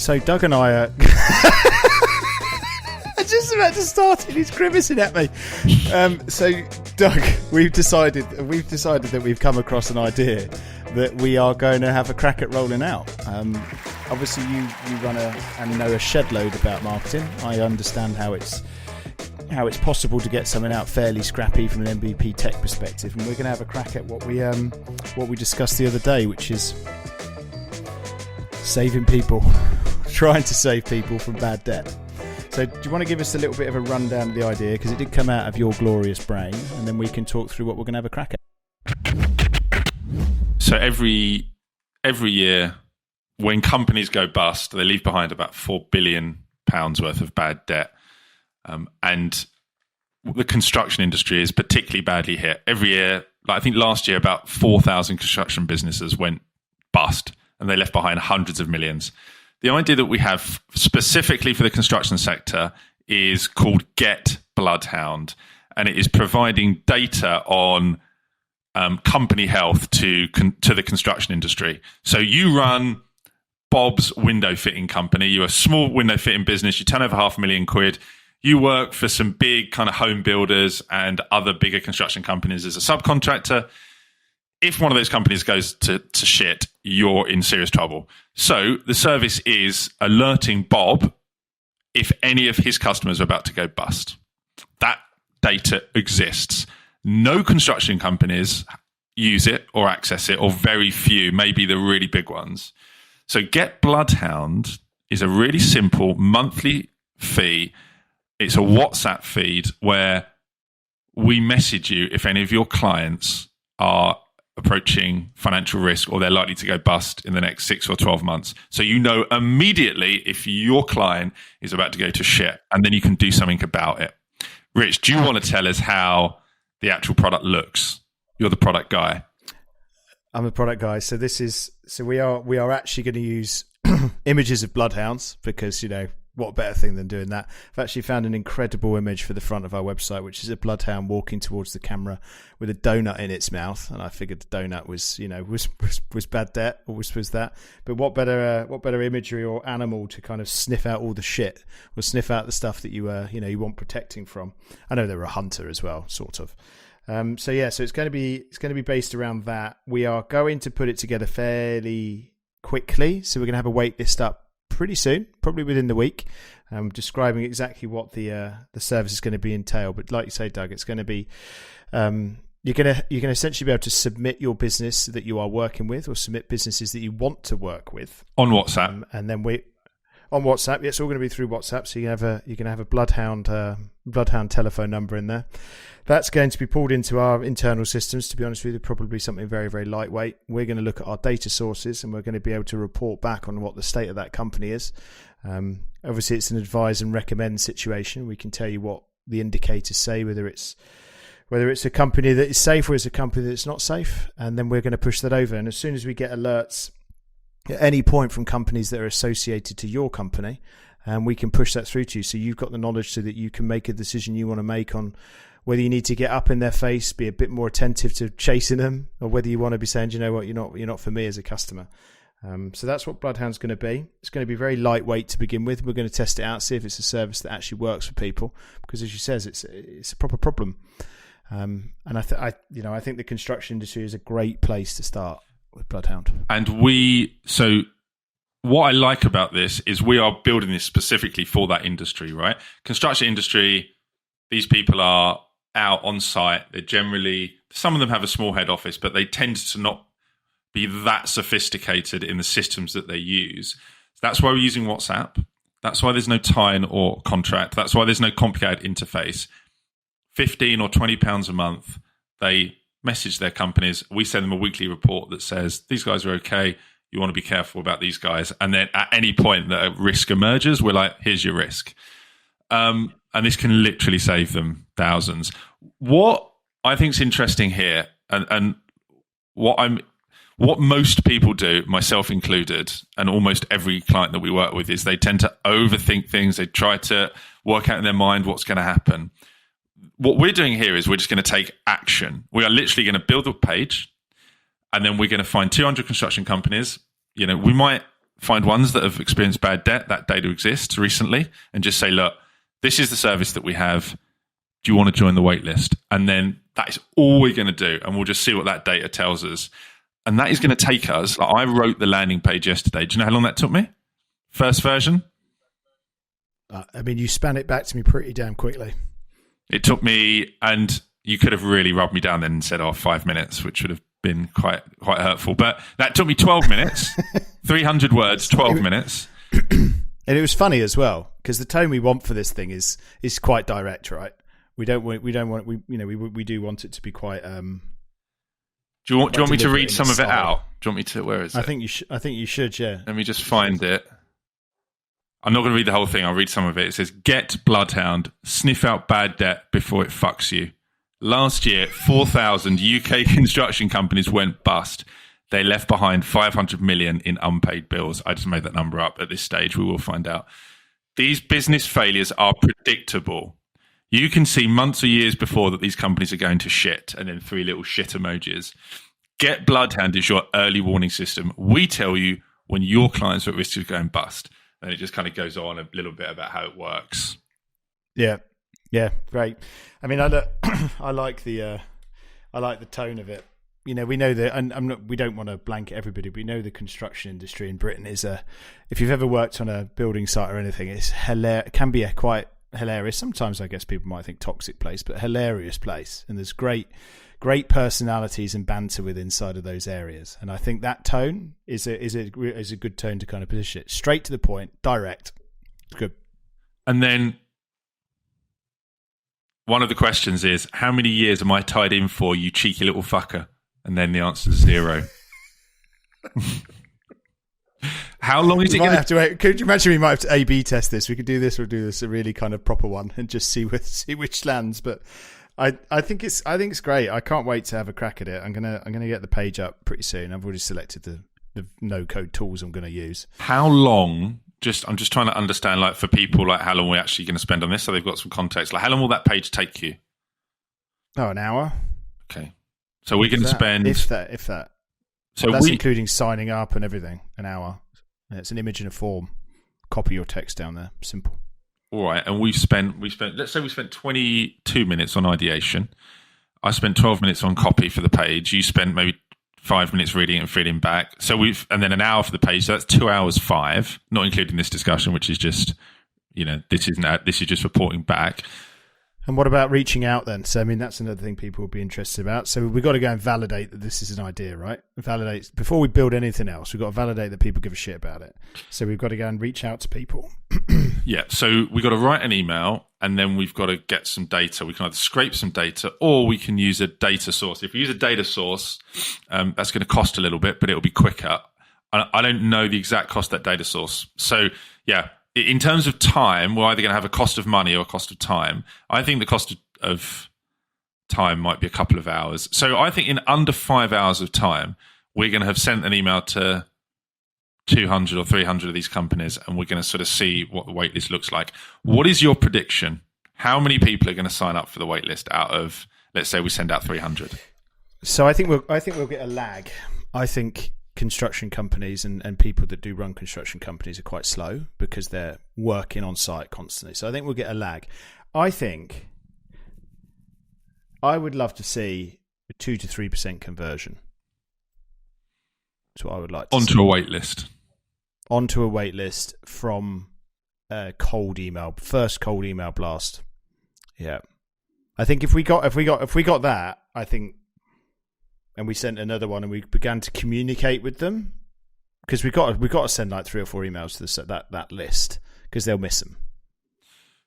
So Doug and I are... I just about to start and he's grimacing at me. So Doug, we've decided that we've come across an idea that we are going to have a crack at rolling out. Obviously you run and know a shed load about marketing. I understand how it's possible to get something out fairly scrappy from an MVP tech perspective, and we're going to have a crack at what we discussed the other day, which is saving people, trying to save people from bad debt. So do you want to give us a little bit of a rundown of the idea, because it did come out of your glorious brain, and then we can talk through what we're going to have a crack at. So every year when companies go bust, they leave behind about £4 billion worth of bad debt. And the construction industry is particularly badly hit. Every year, I think last year, about 4,000 construction businesses went bust, and they left behind hundreds of millions. The idea that we have specifically for the construction sector is called Get Bloodhound, and it is providing data on company health to the construction industry. So you run Bob's Window Fitting Company. You're a small window fitting business. You turn over £500,000. You work for some big kind of home builders and other bigger construction companies as a subcontractor. If one of those companies goes to shit, you're in serious trouble. So the service is alerting Bob if any of his customers are about to go bust. That data exists. No construction companies use it or access it, or very few, maybe the really big ones. So Get Bloodhound is a really simple monthly fee. It's a WhatsApp feed where we message you if any of your clients are approaching financial risk or they're likely to go bust in the next 6 or 12 months. So you know immediately if your client is about to go to shit, and then you can do something about it. Rich, do you want to tell us how the actual product looks? You're the product guy. I'm a product guy. So we are actually going to use images of bloodhounds, because, what better thing than doing that? I've actually found an incredible image for the front of our website, which is a bloodhound walking towards the camera with a donut in its mouth. And I figured the donut was bad debt, or was that. But what better imagery or animal to kind of sniff out all the shit, or sniff out the stuff that you want protecting from. I know they're a hunter as well, sort of. So it's going to be based around that. We are going to put it together fairly quickly, so we're going to have a wait list up pretty soon, probably within the week, describing exactly what the service is going to be entail. But like you say, Doug, it's going to be you're going to essentially be able to submit your business that you are working with, or submit businesses that you want to work with on WhatsApp, and then on WhatsApp. It's all going to be through WhatsApp, so you can have a Bloodhound telephone number in there. That's going to be pulled into our internal systems. To be honest with you, probably something very, very lightweight. We're going to look at our data sources, and we're going to be able to report back on what the state of that company is. Obviously, it's an advise and recommend situation. We can tell you what the indicators say, whether it's a company that is safe or it's a company that's not safe, and then we're going to push that over. And as soon as we get alerts at any point from companies that are associated to your company, and we can push that through to you, so you've got the knowledge so that you can make a decision you want to make on whether you need to get up in their face, be a bit more attentive to chasing them, or whether you want to be saying, you know what, you're not for me as a customer. So that's what Bloodhound's going to be. It's going to be very lightweight to begin with. We're going to test it out, see if it's a service that actually works for people, because as you says, it's a proper problem. And I think the construction industry is a great place to start with Bloodhound. And so what I like about this is we are building this specifically for that industry, right? Construction industry, these people are out on site. They're generally, some of them have a small head office, but they tend to not be that sophisticated in the systems that they use. That's why we're using WhatsApp. That's why there's no tie-in or contract. That's why there's no complicated interface. £15 or £20 a month, they message their companies. We send them a weekly report that says, these guys are okay. You want to be careful about these guys. And then at any point that a risk emerges, we're like, here's your risk. And this can literally save them thousands. What I think is interesting here, and what most people do, myself included, and almost every client that we work with, is they tend to overthink things. They try to work out in their mind what's going to happen. What we're doing here is we're just going to take action. We are literally going to build a page, and then we're going to find 200 construction companies. We might find ones that have experienced bad debt, that data exists recently, and just say, look, this is the service that we have. Do you want to join the wait list? And then that is all we're going to do. And we'll just see what that data tells us. And that is going to take us, like I wrote the landing page yesterday. Do you know how long that took me? First version? I mean, you span it back to me pretty damn quickly. It took me, and you could have really rubbed me down then and said, 5 minutes, which would have been quite hurtful. But that took me 12 minutes, 300 words, 12 minutes. And it was funny as well, because the tone we want for this thing is quite direct, right? We do want it to be quite. Do you want me to read some of it out? Do you want me to? Where is it? I think you should. Yeah. Let me just find it. I'm not going to read the whole thing. I'll read some of it. It says, "Get Bloodhound. Sniff out bad debt before it fucks you." Last year, 4,000 UK construction companies went bust. They left behind 500 million in unpaid bills. I just made that number up at this stage. We will find out. These business failures are predictable. You can see months or years before that these companies are going to shit, and then 3 little shit emojis. Get Bloodhound is your early warning system. We tell you when your clients are at risk of going bust. And it just kind of goes on a little bit about how it works. Yeah, great. I mean, I like the tone of it. You know, we know that, and we don't want to blanket everybody, but we know the construction industry in Britain is if you've ever worked on a building site or anything, it's it can be a quite hilarious. Sometimes I guess people might think toxic place, but hilarious place. And there's great personalities and banter with inside of those areas. And I think that tone is a good tone to kind of position it. Straight to the point, direct. It's good. And then one of the questions is, how many years am I tied in for, you cheeky little fucker? And then the answer is 0. How long is it going to wait? Could you imagine we might have to A/B test this? We could do this or do this a really kind of proper one and just see which lands. But I think it's great. I can't wait to have a crack at it. I'm gonna get the page up pretty soon. I've already selected the no code tools I'm going to use. How long? I'm just trying to understand, like, for people, like, how long we're actually going to spend on this, so they've got some context. Like, how long will that page take you? An hour. Okay, so we're going to spend if that. So that's including signing up and everything. An hour. And it's an image in a form. Copy your text down there. Simple. All right, and we spent. Let's say we spent 22 minutes on ideation. I spent 12 minutes on copy for the page. You spent maybe 5 minutes reading it and feeding back. And then an hour for the page. So that's 2 hours 5, not including this discussion, which is just, this is just reporting back. And what about reaching out then? So, I mean, that's another thing people will be interested about. So we've got to go and validate that this is an idea, right? Validate before we build anything else. We've got to validate that people give a shit about it. So we've got to go and reach out to people. Yeah. So we've got to write an email, and then we've got to get some data. We can either scrape some data, or we can use a data source. If we use a data source, that's going to cost a little bit, but it'll be quicker. I don't know the exact cost of that data source. So, yeah. In terms of time, we're either going to have a cost of money or a cost of time. I think the cost of time might be a couple of hours. So I think in under 5 hours of time, we're going to have sent an email to 200 or 300 of these companies, and we're going to sort of see what the waitlist looks like. What is your prediction? How many people are going to sign up for the waitlist out of, let's say we send out 300? So I think we'll get a lag. I think construction companies and people that do run construction companies are quite slow because they're working on site constantly. So I think we'll get a lag. I think I would love to see a 2 to 3% conversion. That's what I would like to see. Onto a wait list. Onto a wait list from a cold email, first cold email blast. Yeah. I think if we got that, I think, and we sent another one, and we began to communicate with them, because we've got to send like 3 or 4 emails to that list, because they'll miss them.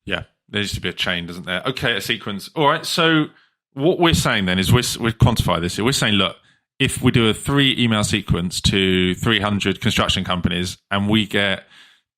Yeah, there needs to be a chain, doesn't there? Okay, a sequence. All right. So what we're saying then is we quantify this here. We're saying, look, if we do a 3 email sequence to 300 construction companies, and we get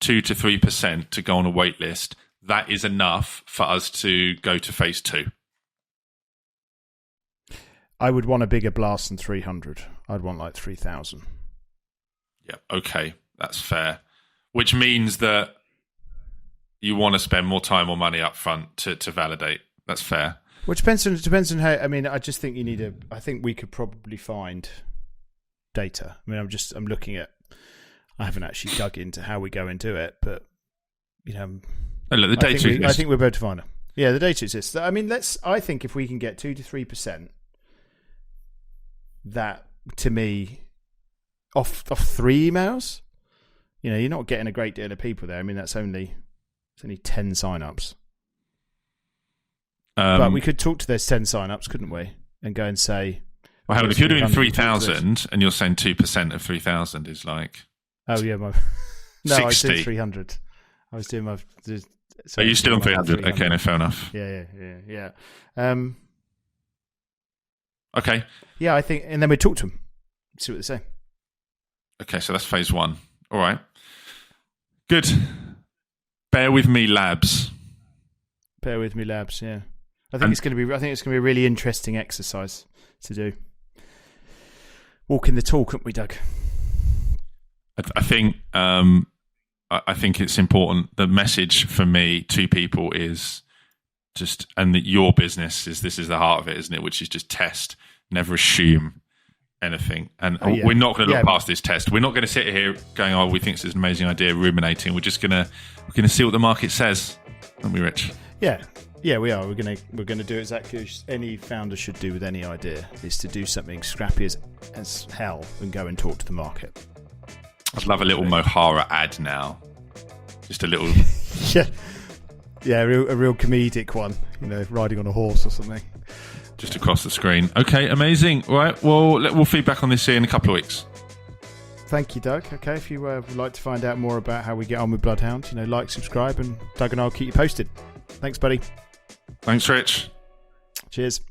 2 to 3% to go on a wait list, that is enough for us to go to phase 2. I would want a bigger blast than 300. I'd want like 3,000. Yeah, okay, that's fair. Which means that you want to spend more time or money up front to validate. That's fair. Which depends on how. I mean, I just think you need I think we could probably find data. I mean, I'm looking at. I haven't actually dug into how we go and do it, but Oh, look, the data I think we're able to find it. Yeah, the data exists. I mean, I think if we can get 2 to 3%, that to me, off 3 emails, you're not getting a great deal of people there. I mean, it's only 10 signups. But we could talk to those 10 signups, couldn't we? And go and say, well, hang on, if you're doing 3,000 and you're saying 2% of 3,000 is like, oh yeah, no, 60. I did 300. I was doing my. Are you still on 300? Okay, no, fair enough. Yeah. Okay. Yeah, I think, and then we talk to them, see what they say. Okay, so that's phase 1. All right. Good. Bear with me, labs. Bear with me, labs. Yeah, I think it's going to be a really interesting exercise to do. Walking the talk, aren't we, Doug? I think it's important. The message for me to people is just, and that your business is, this is the heart of it, isn't it? Which is just test, never assume anything. And we're not going to look past this test. We're not going to sit here going, oh, we think this is an amazing idea, ruminating. We're going to see what the market says, aren't we, Rich? Yeah, we are. We're going to do exactly as any founder should do with any idea, is to do something scrappy as hell and go and talk to the market. I'd love a little Mohara ad now. Just a little... yeah, a real comedic one, riding on a horse or something. Just across the screen. Okay, amazing. All right, well, we'll feedback on this here in a couple of weeks. Thank you, Doug. Okay, if you would like to find out more about how we get on with Bloodhound, like, subscribe, and Doug and I will keep you posted. Thanks, buddy. Thanks, Rich. Cheers.